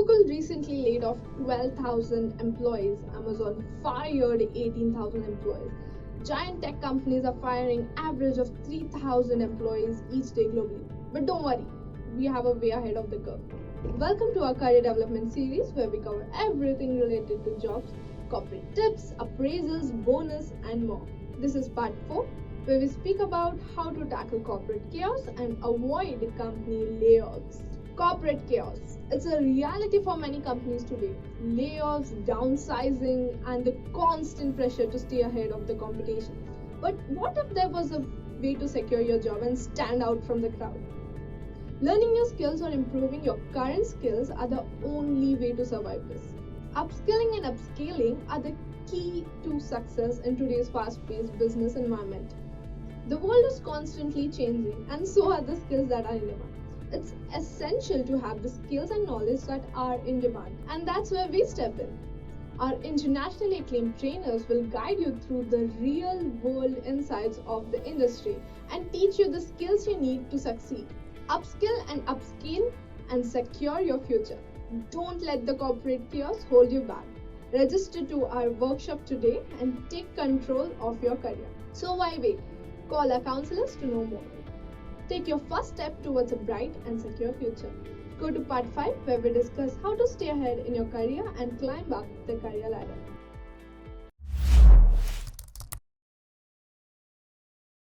Google recently laid off 12,000 employees. Amazon fired 18,000 employees. Giant tech companies are firing average of 3,000 employees each day globally. But don't worry, we have a way ahead of the curve. Welcome to our career development series where we cover everything related to jobs, corporate tips, appraisals, bonus and more. This is part 4 where we speak about how to tackle corporate chaos and avoid company layoffs. Corporate chaos. It's a reality for many companies today. Layoffs, downsizing, and the constant pressure to stay ahead of the competition. But what if there was a way to secure your job and stand out from the crowd? Learning new skills or improving your current skills are the only way to survive this. Upskilling and upscaling are the key to success in today's fast-paced business environment. The world is constantly changing, and so are the skills that are in demand. It's essential to have the skills and knowledge that are in demand, and that's where we step in. Our internationally acclaimed trainers will guide you through the real world insights of the industry and teach you the skills you need to succeed. Upskill and upscale and secure your future. Don't let the corporate chaos hold you back. Register to our workshop today and take control of your career. So why wait? Call our counselors to know more. Take your first step towards a bright and secure future. Go to part 5 where we discuss how to stay ahead in your career and climb up the career ladder.